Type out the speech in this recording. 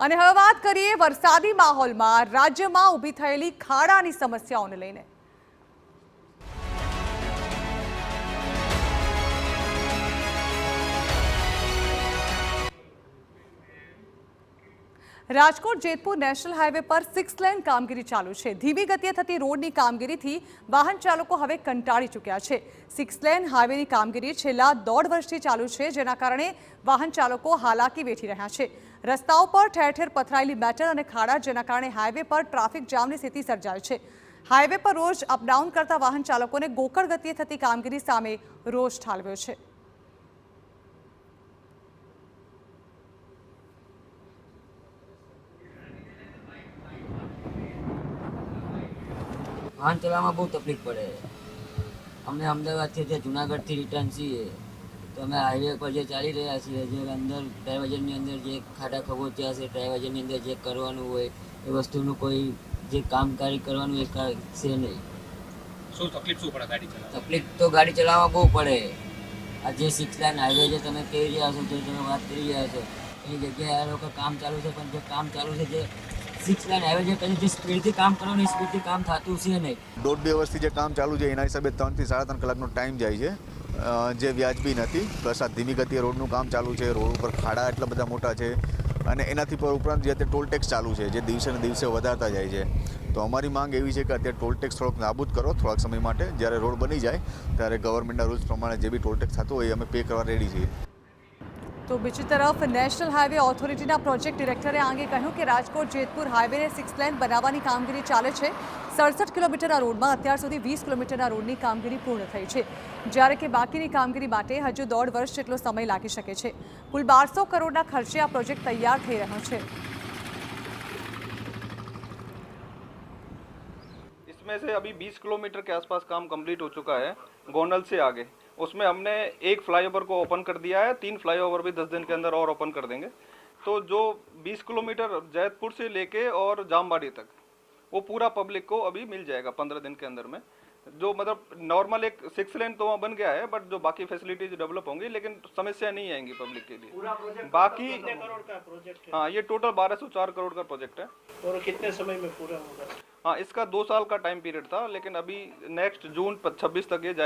અને હવે વાત કરીએ વરસાદી માહોલમાં રાજ્યમાં ઊભી થયેલી ખાડાની સમસ્યાઓને લઈને। રાજકોટ જેતપુર નેશનલ હાઈવે પર 6 લેન કામગીરી ચાલુ છે। ધીમી ગતિએ થતી રોડની કામગીરીથી વાહન ચાલકો હવે કંટાળી ચૂક્યા છે। 6 લેન હાઈવેની કામગીરી છેલ્લા 1.5 વર્ષથી ચાલુ છે, જેના કારણે વાહન ચાલકો હાલાકી વેઠી રહ્યા છે। રસ્તાઓ પર ઠેર ઠેર પથરાયેલી મેટલ અને ખાડા, જેના કારણે હાઈવે પર ટ્રાફિક જામની સ્થિતિ સર્જાય છે। હાઈવે પર રોજ અપડાઉન કરતા વાહન ચાલકોને ગોકળ ગતિએ થતી કામગીરી સામે રોષ ઠાલવ્યો છે। वाहन चलावવામાં બહુ તકલીફ પડે। અમે અમદાવાદથી જે જુનાગઢથી રિટર્ન છીએ તો અમે હાઈવે પર જે ચાલી રહ્યા છીએ, જે અંદર ડ્રાઈવરની અંદર જે ખાડા ખબોચ્યા છે, ડ્રાઈવરની અંદર જે કરવાનું હોય એ વસ્તુનું કોઈ જે કામકારી કરવાનું એ છે નહીં। શું તકલીફ શું પડે ગાડી ચલાવવામાં? તકલીફ તો ગાડી ચલાવવામાં બહુ પડે। આ જે 6 લેન હાઈવે જે તમે કહી રહ્યા છો, જે તમે વાત કરી રહ્યા છો, એની જગ્યાએ આ લોકો કામ ચાલુ છે, પણ જે કામ ચાલુ છે જે 6 લેન હાઈવે જે સ્પીડથી કામ કરવાનું એ સ્પીડથી કામ થતું છે નહીં। 1.5-2 વર્ષથી જે કામ ચાલુ છે એના હિસાબે 3 થી 3.5 કલાકનો ટાઈમ જાય છે, જે વ્યાજબી નથી। પ્લસ આ ધીમી ગતિએ રોડનું કામ ચાલુ છે, રોડ ઉપર ખાડા એટલા બધા મોટા છે, અને એનાથી પર ઉપરાંત જે ટોલ ટેક્સ ચાલુ છે, જે દિવસે ને દિવસે વધારતા જાય છે। તો અમારી માંગ એવી છે કે અત્યારે ટોલ ટેક્સ થોડોક નાબૂદ કરો થોડાક સમય માટે। જ્યારે રોડ બની જાય ત્યારે ગવર્મેન્ટના રૂલ્સ પ્રમાણે જે બી ટોલ ટેક્સ થતો હોય એ અમે પે કરવા રેડી છીએ। તો બીજી તરફ નેશનલ હાઈવે ઓથોરિટીના પ્રોજેક્ટ ડિરેક્ટરે આ અંગે કહ્યું કે રાજકોટ જેતપુર હાઈવેને 6 લેન બનાવવાની કામગીરી ચાલે છે। 67 કિલોમીટરના રોડમાં અત્યાર સુધી 20 કિલોમીટરના રોડની કામગીરી પૂર્ણ થઈ છે, જ્યારે કે બાકીની કામગીરી માટે હજુ 1.5 વર્ષ જેટલો સમય લાગી શકે છે। કુલ 1200 કરોડના ખર્ચે આ પ્રોજેક્ટ તૈયાર થઈ રહ્યો છે। इसमें से अभी 20 किलोमीटर के आसपास काम कंप्लीट हो चुका है गोंडल से आगे। उसमें हमने एक फ्लाईओवर को ओपन कर दिया है, 3 फ्लाईओवर भी 10 दिन के अंदर और ओपन कर देंगे। तो जो 20 किलोमीटर जैतपुर से लेके और जामबाड़ी तक वो पूरा पब्लिक को अभी मिल जाएगा 15 दिन के अंदर में। जो मतलब नॉर्मल एक 6 लेन तो वहाँ बन गया है, बट जो बाकी फैसिलिटीज डेवलप होंगी, लेकिन समस्या नहीं आएंगी पब्लिक के लिए। बाकी कितने करोड़ का प्रोजेक्ट है? हाँ, ये टोटल 1204 करोड़ का प्रोजेक्ट है। और कितने समय में पूरा होगा? हाँ, इसका 2 साल का टाइम पीरियड था, लेकिन अभी नेक्स्ट जून 26 तक ये जाएगा।